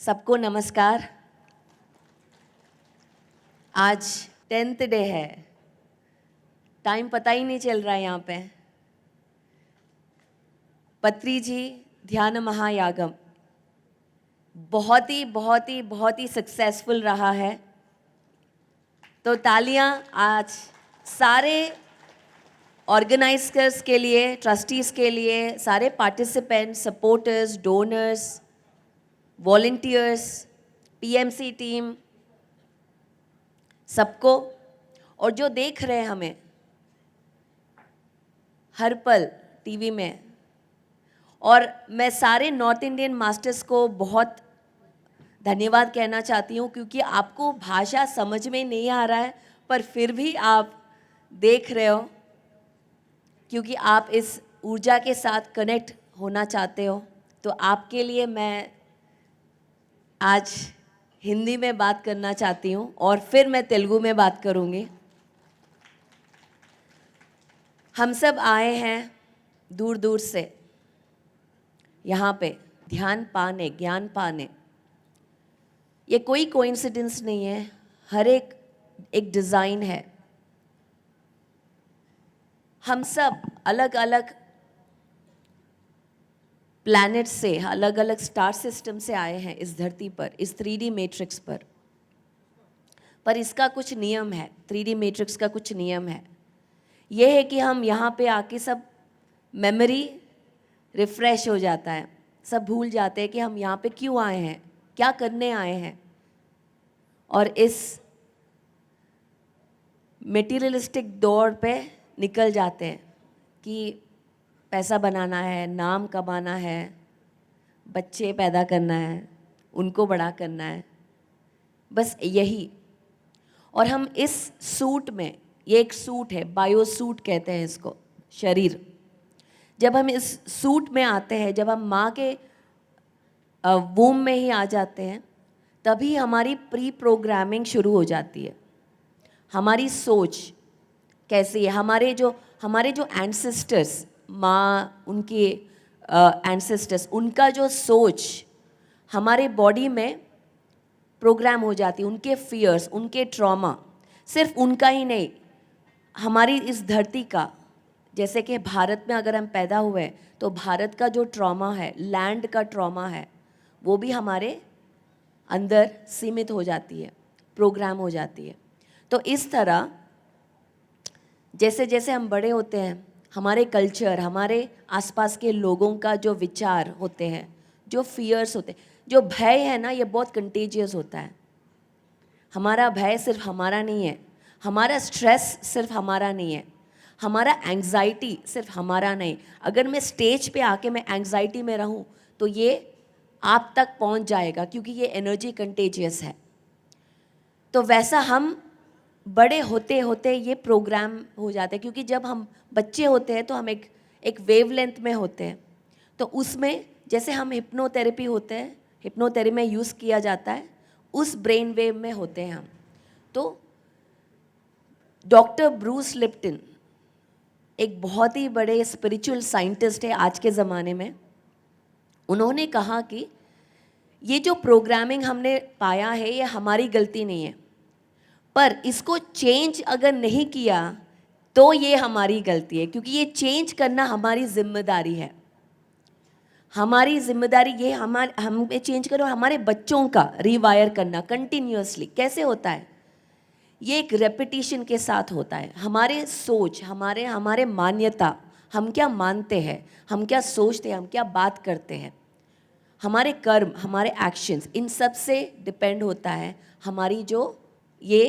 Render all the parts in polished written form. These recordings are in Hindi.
सबको नमस्कार। आज 10th डे है, टाइम पता ही नहीं चल रहा है यहाँ पे। पत्री जी ध्यान महायागम बहुत ही सक्सेसफुल रहा है। तो तालियां आज सारे ऑर्गेनाइजर्स के लिए, ट्रस्टीज़ के लिए, सारे participants, supporters, donors, volunteers, PMC team, सबको, और जो देख रहे हैं हमें हर पल टीवी में। और मैं सारे नॉर्थ इंडियन मास्टर्स को बहुत धन्यवाद कहना चाहती हूँ, क्योंकि आपको भाषा समझ में नहीं आ रहा है पर फिर भी आप देख रहे हो, क्योंकि आप इस ऊर्जा के साथ कनेक्ट होना चाहते हो। तो आपके लिए मैं आज हिंदी में बात करना चाहती हूँ और फिर मैं तेलुगु में बात करूँगी। हम सब आए हैं दूर दूर से यहाँ पे ध्यान पाने, ज्ञान पाने। ये कोई कोइंसिडेंस नहीं है, हर एक डिज़ाइन है। हम सब अलग अलग प्लैनेट से, अलग अलग स्टार सिस्टम से आए हैं इस धरती पर, इस 3D मैट्रिक्स पर इसका कुछ नियम है। 3D मैट्रिक्स का कुछ नियम है। यह है कि हम यहाँ पे आके सब मेमोरी रिफ्रेश हो जाता है, सब भूल जाते हैं कि हम यहाँ पे क्यों आए हैं, क्या करने आए हैं। और इस मटेरियलिस्टिक दौर पे निकल जाते हैं कि पैसा बनाना है, नाम कमाना है, बच्चे पैदा करना है, उनको बड़ा करना है, बस यही। और हम इस सूट में, ये एक सूट है, बायो सूट कहते हैं इसको, शरीर। जब हम इस सूट में आते हैं, जब हम माँ के वूम में ही आ जाते हैं, तभी हमारी प्री प्रोग्रामिंग शुरू हो जाती है। हमारी सोच कैसी है, हमारे जो एंसेस्टर्स, माँ, उनके एंसेस्टर्स, उनका जो सोच हमारे बॉडी में प्रोग्राम हो जाती है। उनके फियर्स, उनके ट्रॉमा, सिर्फ उनका ही नहीं, हमारी इस धरती का। जैसे कि भारत में अगर हम पैदा हुए तो भारत का जो ट्रॉमा है, लैंड का ट्रॉमा है, वो भी हमारे अंदर सीमित हो जाती है, प्रोग्राम हो जाती है। तो इस तरह जैसे जैसे हम बड़े होते हैं, हमारे कल्चर, हमारे आसपास के लोगों का जो विचार होते हैं, जो फियर्स होते हैं, जो भय है ना, ये बहुत कंटेजियस होता है। हमारा भय सिर्फ हमारा नहीं है, हमारा स्ट्रेस सिर्फ हमारा नहीं है, हमारा एंग्जाइटी सिर्फ हमारा नहीं। अगर मैं स्टेज पे आके मैं एंग्जाइटी में रहूं तो ये आप तक पहुंच जाएगा, क्योंकि ये एनर्जी कंटेजियस है। तो वैसा हम बड़े होते होते ये प्रोग्राम हो जाते हैं, क्योंकि जब हम बच्चे होते हैं तो हम एक वेवलेंथ में होते हैं। तो उसमें जैसे हम हिप्नोथेरेपी होते हैं, हिप्नोथेरेपी में यूज़ किया जाता है, उस ब्रेन वेव में होते हैं हम। तो डॉक्टर ब्रूस लिप्टन एक बहुत ही बड़े स्पिरिचुअल साइंटिस्ट है आज के ज़माने में। उन्होंने कहा कि ये जो प्रोग्रामिंग हमने पाया है, ये हमारी गलती नहीं है, पर इसको चेंज अगर नहीं किया तो ये हमारी गलती है, क्योंकि ये चेंज करना हमारी जिम्मेदारी है। हमारी जिम्मेदारी ये हमें चेंज करो। हमारे बच्चों का रिवायर करना कंटिन्यूअसली कैसे होता है? ये एक रेपिटेशन के साथ होता है। हमारे सोच, हमारे मान्यता, हम क्या मानते हैं, हम क्या सोचते हैं, हम क्या बात करते हैं, हमारे कर्म, हमारे एक्शंस, इन सब से डिपेंड होता है हमारी जो ये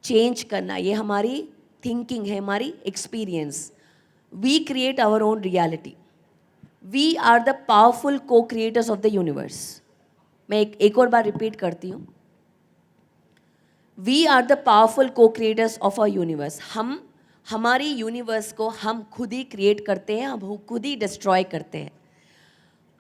चेंज करना। ये हमारी थिंकिंग है, हमारी experience. We create our own reality. We are the powerful co creators of the universe. मैं एक और बार रिपीट करती हूँ, we are the powerful co creators of a universe. हम हमारी यूनिवर्स को हम खुद ही क्रिएट करते हैं, हम खुद ही डिस्ट्रॉय करते हैं।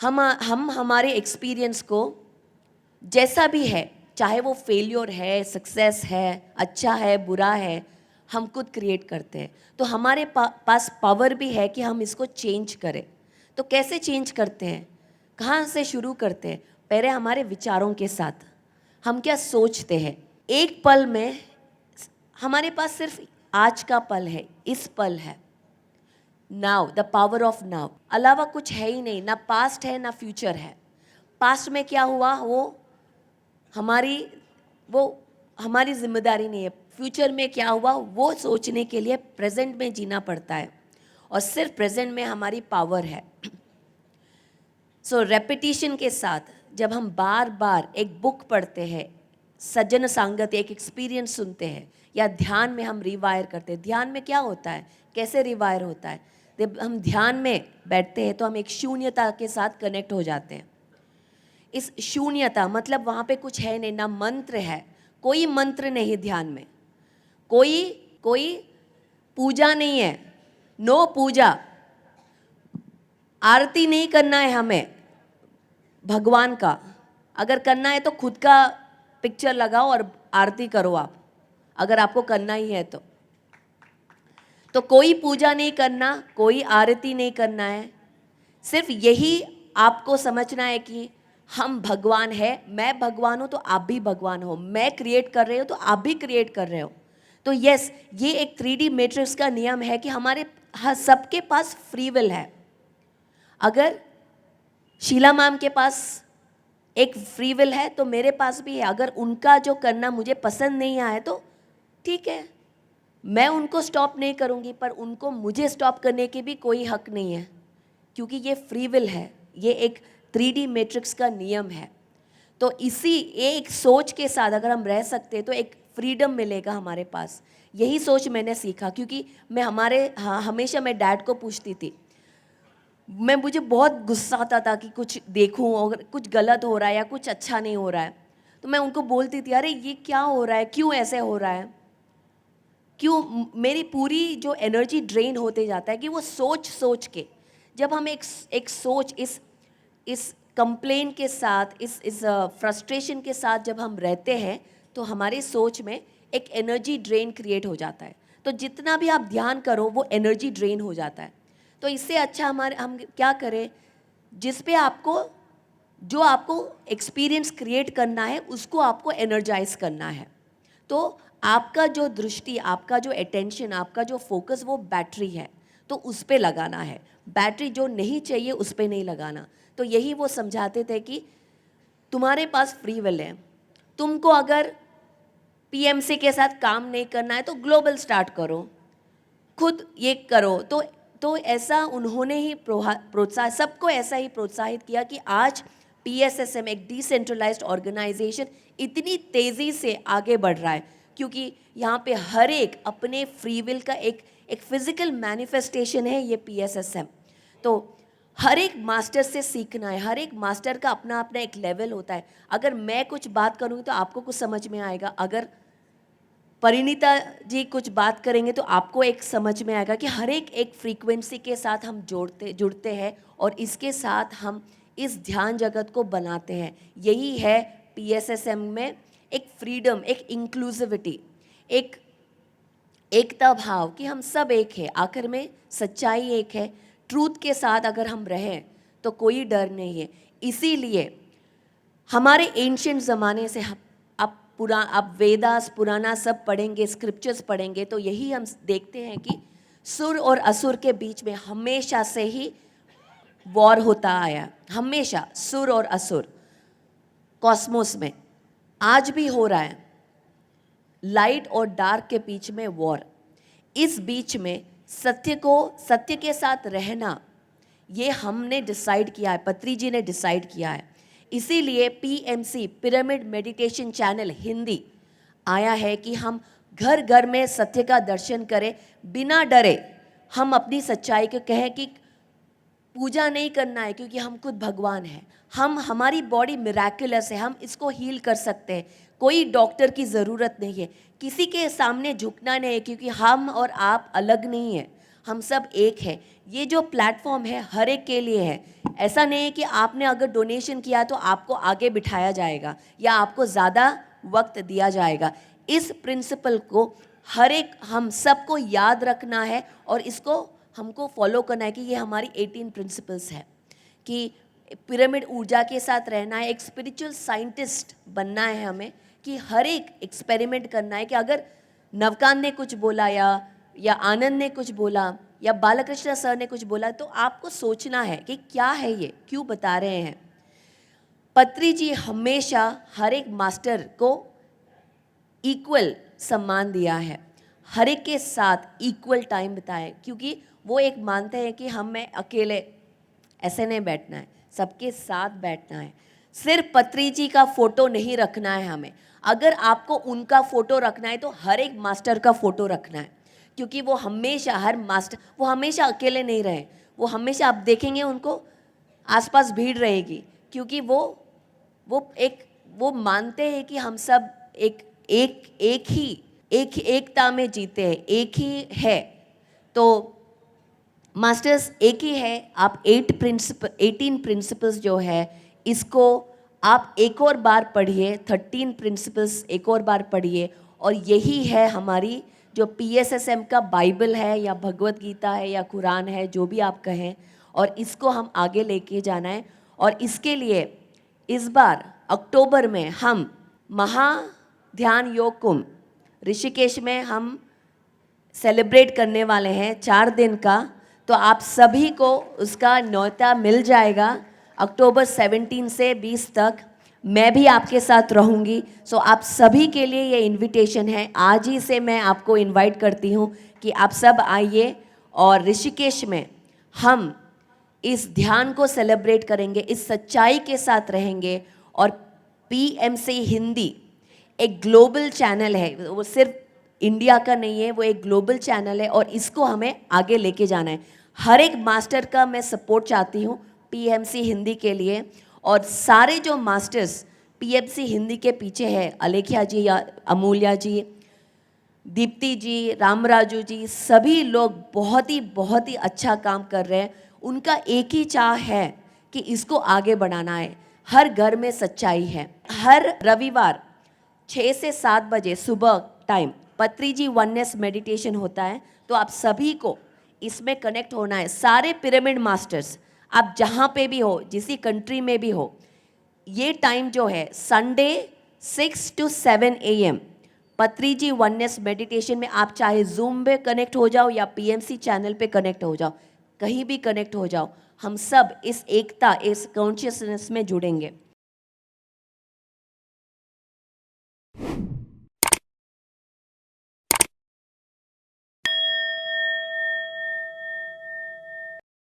हम हमारे एक्सपीरियंस को जैसा भी है, चाहे वो फेलियर है, सक्सेस है, अच्छा है, बुरा है, हम खुद क्रिएट करते हैं। तो हमारे पास पावर भी है कि हम इसको चेंज करें। तो कैसे चेंज करते हैं, कहाँ से शुरू करते हैं? पहले हमारे विचारों के साथ हम क्या सोचते हैं। एक पल में हमारे पास सिर्फ आज का पल है, इस पल है, now, the power of now, अलावा कुछ है ही नहीं, ना पास्ट है ना फ्यूचर है। पास्ट में क्या हुआ वो हमारी जिम्मेदारी नहीं है, फ्यूचर में क्या हुआ वो सोचने के लिए प्रेजेंट में जीना पड़ता है, और सिर्फ प्रेजेंट में हमारी पावर है। सो रेपिटिशन के साथ जब हम बार बार एक बुक पढ़ते हैं, सज्जन संगत, एक एक्सपीरियंस सुनते हैं, या ध्यान में हम रिवायर करते हैं। ध्यान में क्या होता है, कैसे रिवायर होता है? जब हम ध्यान में बैठते हैं तो हम एक शून्यता के साथ कनेक्ट हो जाते हैं। इस शून्यता मतलब वहाँ पे कुछ है नहीं, ना मंत्र है, कोई मंत्र नहीं ध्यान में, कोई पूजा नहीं है, नो पूजा, आरती नहीं करना है हमें भगवान का। अगर करना है तो खुद का पिक्चर लगाओ और आरती करो आप, अगर आपको करना ही है तो कोई पूजा नहीं करना, कोई आरती नहीं करना है। सिर्फ यही आपको समझना है कि हम भगवान है, मैं भगवान हूँ तो आप भी भगवान हो, मैं क्रिएट कर रहे हो तो आप भी क्रिएट कर रहे हो। तो यस, ये एक 3D मैट्रिक्स का नियम है कि हमारे सबके पास फ्री विल है। अगर शीला मैम के पास एक फ्री विल है तो मेरे पास भी है। अगर उनका जो करना मुझे पसंद नहीं आया तो ठीक है, मैं उनको स्टॉप नहीं करूँगी, पर उनको मुझे स्टॉप करने की भी कोई हक नहीं है, क्योंकि ये फ्री विल है, ये एक 3D मैट्रिक्स का नियम है। तो इसी एक सोच के साथ अगर हम रह सकते हैं तो एक फ्रीडम मिलेगा हमारे पास। यही सोच मैंने सीखा, क्योंकि मैं हमेशा मैं डैड को पूछती थी, मुझे बहुत गुस्सा आता था कि कुछ देखूं और कुछ गलत हो रहा है या कुछ अच्छा नहीं हो रहा है, तो मैं उनको बोलती थी, अरे ये क्या हो रहा है, क्यों ऐसे हो रहा है, क्यों मेरी पूरी जो एनर्जी ड्रेन होते जाता है कि वो सोच के। जब हम एक सोच इस कंप्लेन के साथ, इस फ्रस्ट्रेशन के साथ जब हम रहते हैं तो हमारी सोच में एक एनर्जी ड्रेन क्रिएट हो जाता है। तो जितना भी आप ध्यान करो वो एनर्जी ड्रेन हो जाता है। तो इससे अच्छा हम क्या करें, जिस पे जो आपको एक्सपीरियंस क्रिएट करना है उसको आपको एनर्जाइज करना है। तो आपका जो दृष्टि, आपका जो अटेंशन, आपका जो फोकस वो बैटरी है, तो उस पे लगाना है। बैटरी जो नहीं चाहिए उस पे नहीं लगाना। तो यही वो समझाते थे कि तुम्हारे पास फ्री विल है, तुमको अगर पीएमसी के साथ काम नहीं करना है तो ग्लोबल स्टार्ट करो, खुद ये करो। तो ऐसा उन्होंने ही सबको ऐसा ही प्रोत्साहित किया कि आज पीएसएसएम एक डिसेंट्रलाइज्ड ऑर्गेनाइजेशन इतनी तेज़ी से आगे बढ़ रहा है, क्योंकि यहाँ पे हर एक अपने फ्री विल का एक फिजिकल मैनिफेस्टेशन है ये पीएसएसएम। तो हर एक मास्टर से सीखना है, हर एक मास्टर का अपना अपना एक लेवल होता है। अगर मैं कुछ बात करूँगी तो आपको कुछ समझ में आएगा, अगर परिणीता जी कुछ बात करेंगे तो आपको एक समझ में आएगा कि हर एक फ्रीक्वेंसी के साथ हम जुड़ते हैं और इसके साथ हम इस ध्यान जगत को बनाते हैं। यही है पीएसएसएम में एक फ्रीडम, एक इंक्लूसिविटी, एक एकता भाव कि हम सब एक है, आखिर में सच्चाई एक है। ट्रूथ के साथ अगर हम रहें तो कोई डर नहीं है। इसीलिए हमारे एंशिएंट ज़माने से आप वेदास पुराना सब पढ़ेंगे, स्क्रिप्चर्स पढ़ेंगे तो यही हम देखते हैं कि सुर और असुर के बीच में हमेशा से ही वॉर होता आया, हमेशा सुर और असुर कॉस्मोस में आज भी हो रहा है। लाइट और डार्क के बीच में वॉर, इस बीच में सत्य के साथ रहना ये हमने डिसाइड किया है, पत्री जी ने डिसाइड किया है। इसीलिए PMC pyramid meditation channel Hindi आया है कि हम घर घर में सत्य का दर्शन करें, बिना डरे हम अपनी सच्चाई को कहें कि पूजा नहीं करना है क्योंकि हम खुद भगवान हैं, हमारी बॉडी मिराकुलस है, हम इसको हील कर सकते हैं, कोई डॉक्टर की ज़रूरत नहीं है, किसी के सामने झुकना नहीं है, क्योंकि हम और आप अलग नहीं हैं, हम सब एक है। ये जो प्लेटफॉर्म है हर एक के लिए है। ऐसा नहीं है कि आपने अगर डोनेशन किया तो आपको आगे बिठाया जाएगा या आपको ज़्यादा वक्त दिया जाएगा। इस प्रिंसिपल को हर एक हम सबको याद रखना है और इसको हमको फॉलो करना है कि ये हमारी 18 प्रिंसिपल्स है कि पिरामिड ऊर्जा के साथ रहना है, एक स्पिरिचुअल साइंटिस्ट बनना है हमें, कि हर एक एक्सपेरिमेंट करना है कि अगर नवकांत ने कुछ बोला या आनंद ने कुछ बोला या बालकृष्ण सर ने कुछ बोला, तो आपको सोचना है कि क्या है ये, क्यों बता रहे हैं। पत्री जी हमेशा हर एक मास्टर को इक्वल सम्मान दिया है, हर एक के साथ इक्वल टाइम बिताए, क्योंकि वो एक मानते हैं कि हमें अकेले ऐसे नहीं बैठना है, सबके साथ बैठना है। सिर्फ पत्री जी का फोटो नहीं रखना है हमें, अगर आपको उनका फोटो रखना है तो हर एक मास्टर का फोटो रखना है, क्योंकि वो हमेशा हर मास्टर वो हमेशा अकेले नहीं रहे, वो हमेशा आप देखेंगे उनको आसपास भीड़ रहेगी, क्योंकि वो मानते हैं कि हम सब एक एकता में जीते हैं, एक ही है। तो मास्टर्स एक ही है, आप 18 प्रिंसिपल्स जो है इसको आप एक और बार पढ़िए, 13 प्रिंसिपल्स एक और बार पढ़िए, और यही है हमारी जो PSSM का बाइबल है या भगवत गीता है या कुरान है, जो भी आप कहें, और इसको हम आगे लेके जाना है। और इसके लिए इस बार अक्टूबर में हम महाध्यान योग कुंभ ऋषिकेश में हम सेलिब्रेट करने वाले हैं 4 दिन का, तो आप सभी को उसका न्योता मिल जाएगा। अक्टूबर 17 से 20 तक मैं भी आपके साथ रहूँगी। सो आप सभी के लिए ये इनविटेशन है, आज ही से मैं आपको इनवाइट करती हूँ कि आप सब आइए और ऋषिकेश में हम इस ध्यान को सेलिब्रेट करेंगे, इस सच्चाई के साथ रहेंगे। और PMC हिंदी एक ग्लोबल चैनल है, वो सिर्फ इंडिया का नहीं है, वो एक ग्लोबल चैनल है और इसको हमें आगे लेके जाना है। हर एक मास्टर का मैं सपोर्ट चाहती हूँ PMC हिंदी के लिए, और सारे जो मास्टर्स PMC हिंदी के पीछे हैं, अलेखिया जी या अमूल्या जी, दीप्ति जी, रामराजू जी, सभी लोग बहुत ही अच्छा काम कर रहे हैं। उनका एक ही चाह है कि इसको आगे बढ़ाना है। हर घर में सच्चाई है। हर रविवार 6 से 7 बजे सुबह टाइम पत्री जी वननेस मेडिटेशन होता है, तो आप सभी को इसमें कनेक्ट होना है। सारे पिरामिड मास्टर्स, आप जहाँ पे भी हो, जिस कंट्री में भी हो, ये टाइम जो है संडे 6 to 7 AM पत्री जी वननेस मेडिटेशन में, आप चाहे जूम पे कनेक्ट हो जाओ या PMC चैनल पे कनेक्ट हो जाओ, कहीं भी कनेक्ट हो जाओ, हम सब इस एकता, इस कॉन्शियसनेस में जुड़ेंगे।